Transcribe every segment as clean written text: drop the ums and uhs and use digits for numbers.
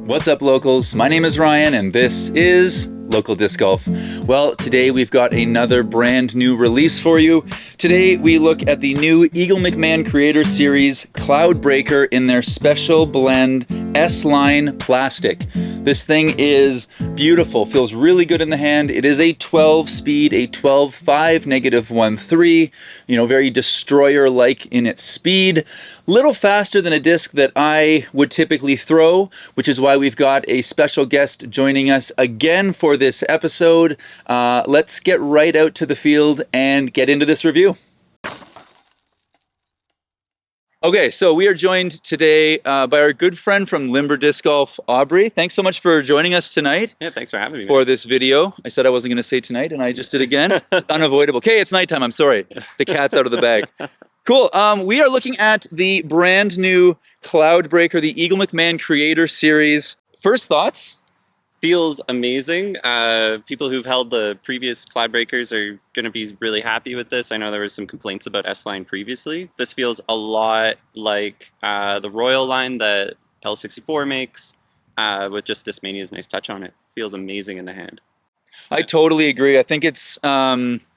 What's up, locals? My name is Ryan and this is Local Disc Golf. Well, today we've got another brand new release for you. Today we look at the new Eagle McMahon Creator Series Cloudbreaker in their special blend S-Line plastic. This thing is beautiful, feels really good in the hand. It is a 12 speed, a 12.5 -1.3, very destroyer-like in its speed. Little faster than a disc that I would typically throw, which is why we've got a special guest joining us again for this episode. Let's get right out to the field and get into this review. Okay, so we are joined today by our good friend from Limber Disc Golf, Aubrey. Thanks so much for joining us tonight. Yeah, thanks for having me. For this video. I said I wasn't going to say tonight, and I just did again. Unavoidable. Okay, it's nighttime. I'm sorry. The cat's out of the bag. Cool. We are looking at the brand new Cloudbreaker, the Eagle McMahon Creator Series. First thoughts? Feels amazing. People who've held the previous Cloudbreakers are going to be really happy with this. I know there was some complaints about S-Line previously. This feels a lot like the Royal line that L64 makes, with just Discmania's nice touch on it. Feels amazing in the hand. I totally agree. I think it's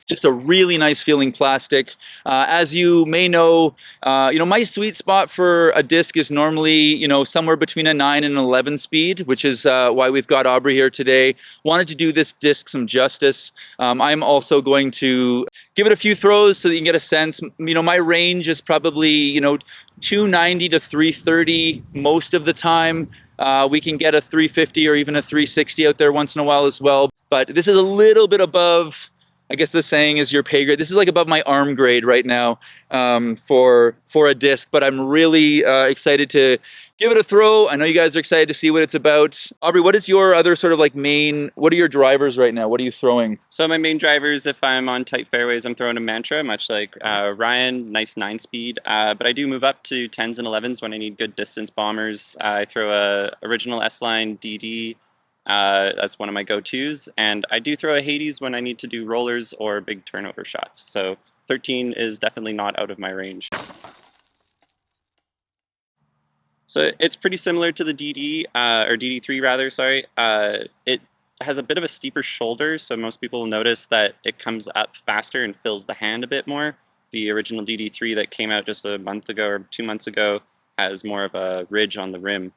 just a really nice feeling plastic. As you may know, my sweet spot for a disc is normally, somewhere between a 9 and 11 speed, which is why we've got Aubrey here today. Wanted to do this disc some justice. I'm also going to give it a few throws so that you can get a sense. My range is probably, 290 to 330 most of the time. We can get a 350 or even a 360 out there once in a while as well. But this is a little bit above, I guess the saying is your pay grade. This is like above my arm grade right now for a disc, but I'm really excited to give it a throw. I know you guys are excited to see what it's about. Aubrey, what is your other sort of what are your drivers right now? What are you throwing? So my main drivers, if I'm on tight fairways, I'm throwing a Mantra, much like Ryan, nice 9-speed. But I do move up to 10s and 11s when I need good distance bombers. I throw a original S-Line DD. That's one of my go-tos, and I do throw a Hades when I need to do rollers or big turnover shots. So 13 is definitely not out of my range. So it's pretty similar to the DD, or DD3 rather, sorry. It has a bit of a steeper shoulder, so most people will notice that it comes up faster and fills the hand a bit more. The original DD3 that came out just a month ago or 2 months ago has more of a ridge on the rim.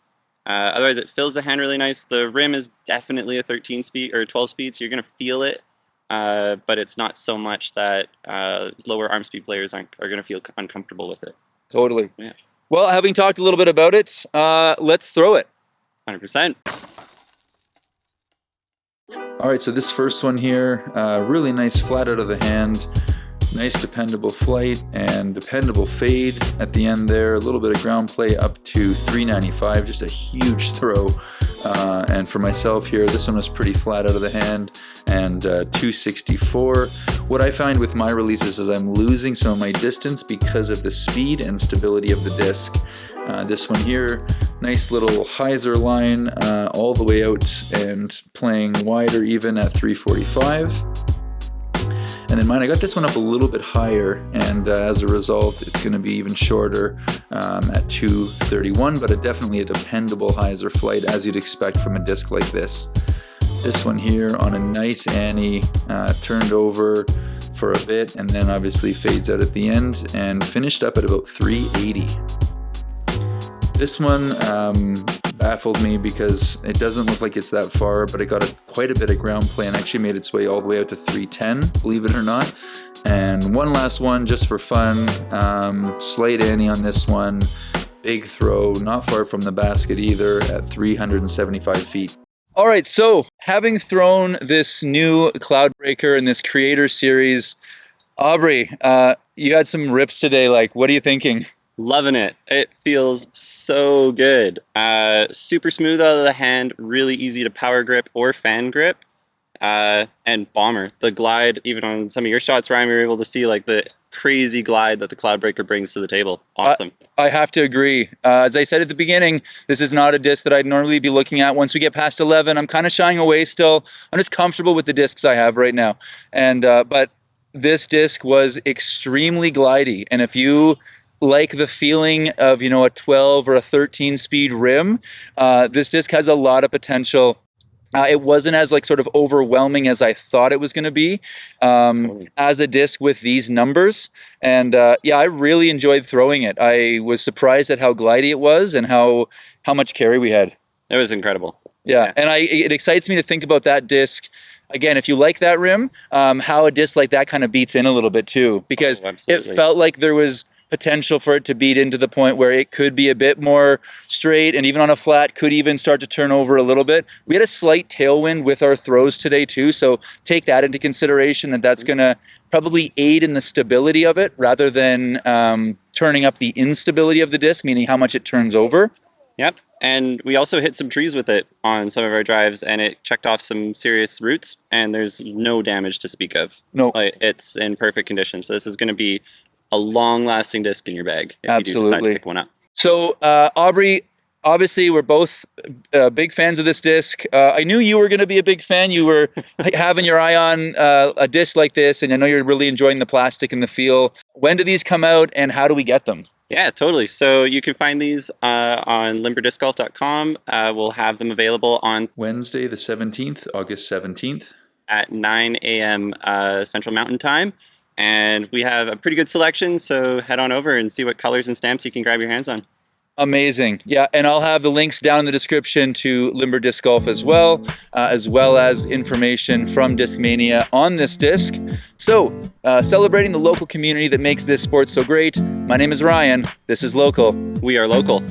Otherwise, it fills the hand really nice. The rim is definitely a 13 speed or 12 speed, so you're going to feel it, but it's not so much that lower arm speed players are going to feel uncomfortable with it. Totally. Yeah. Well, having talked a little bit about it, let's throw it. 100%. All right, so this first one here, really nice flat out of the hand. Nice dependable flight and dependable fade at the end there. A little bit of ground play up to 395, just a huge throw. And for myself here, this one was pretty flat out of the hand, and 264. What I find with my releases is I'm losing some of my distance because of the speed and stability of the disc. This one here, nice little hyzer line all the way out and playing wide or even at 345. And then mine, I got this one up a little bit higher, and as a result, it's going to be even shorter at 231, but definitely a dependable hyzer flight, as you'd expect from a disc like this. This one here on a nice Annie, turned over for a bit, and then obviously fades out at the end, and finished up at about 380. This one baffled me because it doesn't look like it's that far, but it got quite a bit of ground play and actually made its way all the way out to 310, believe it or not. And one last one just for fun, slight Annie on this one, big throw, not far from the basket either at 375 feet. All right, so having thrown this new Cloudbreaker in this Creator Series, Aubrey, you had some rips today. What are you thinking? Loving it. It feels so good. Super smooth out of the hand, really easy to power grip or fan grip, and bomber. The glide, even on some of your shots, Ryan, we were able to see the crazy glide that the Cloudbreaker brings to the table. Awesome. I have to agree. As I said at the beginning, this is not a disc that I'd normally be looking at. Once we get past 11, I'm kind of shying away still. I'm just comfortable with the discs I have right now. And but this disc was extremely glidey, and if you like the feeling of, a 12 or a 13 speed rim. This disc has a lot of potential. It wasn't as sort of overwhelming as I thought it was going to be as a disc with these numbers. And I really enjoyed throwing it. I was surprised at how glidey it was and how much carry we had. It was incredible. Yeah. And it excites me to think about that disc. Again, if you like that rim, how a disc like that kind of beats in a little bit too, because it felt like there was potential for it to beat into the point where it could be a bit more straight, and even on a flat could even start to turn over a little bit. We had a slight tailwind with our throws today too, so take that into consideration, that's going to probably aid in the stability of it rather than turning up the instability of the disc, meaning how much it turns over. Yep. And we also hit some trees with it on some of our drives, and it checked off some serious roots, and there's no damage to speak of. No. It's in perfect condition. So this is going to be a long-lasting disc in your bag if Absolutely. you do decide to pick one up. So, Aubrey, obviously we're both big fans of this disc. I knew you were going to be a big fan. You were having your eye on a disc like this, and I know you're really enjoying the plastic and the feel. When do these come out, and how do we get them? Yeah, totally. So you can find these on limberdiscgolf.com. We'll have them available on Wednesday the 17th, August 17th. At 9 a.m. Central Mountain Time. And we have a pretty good selection, so head on over and see what colors and stamps you can grab your hands on. Amazing. Yeah, and I'll have the links down in the description to Limber Disc Golf as well as information from Discmania on this disc. So, celebrating the local community that makes this sport so great, my name is Ryan. This is Local. We are local.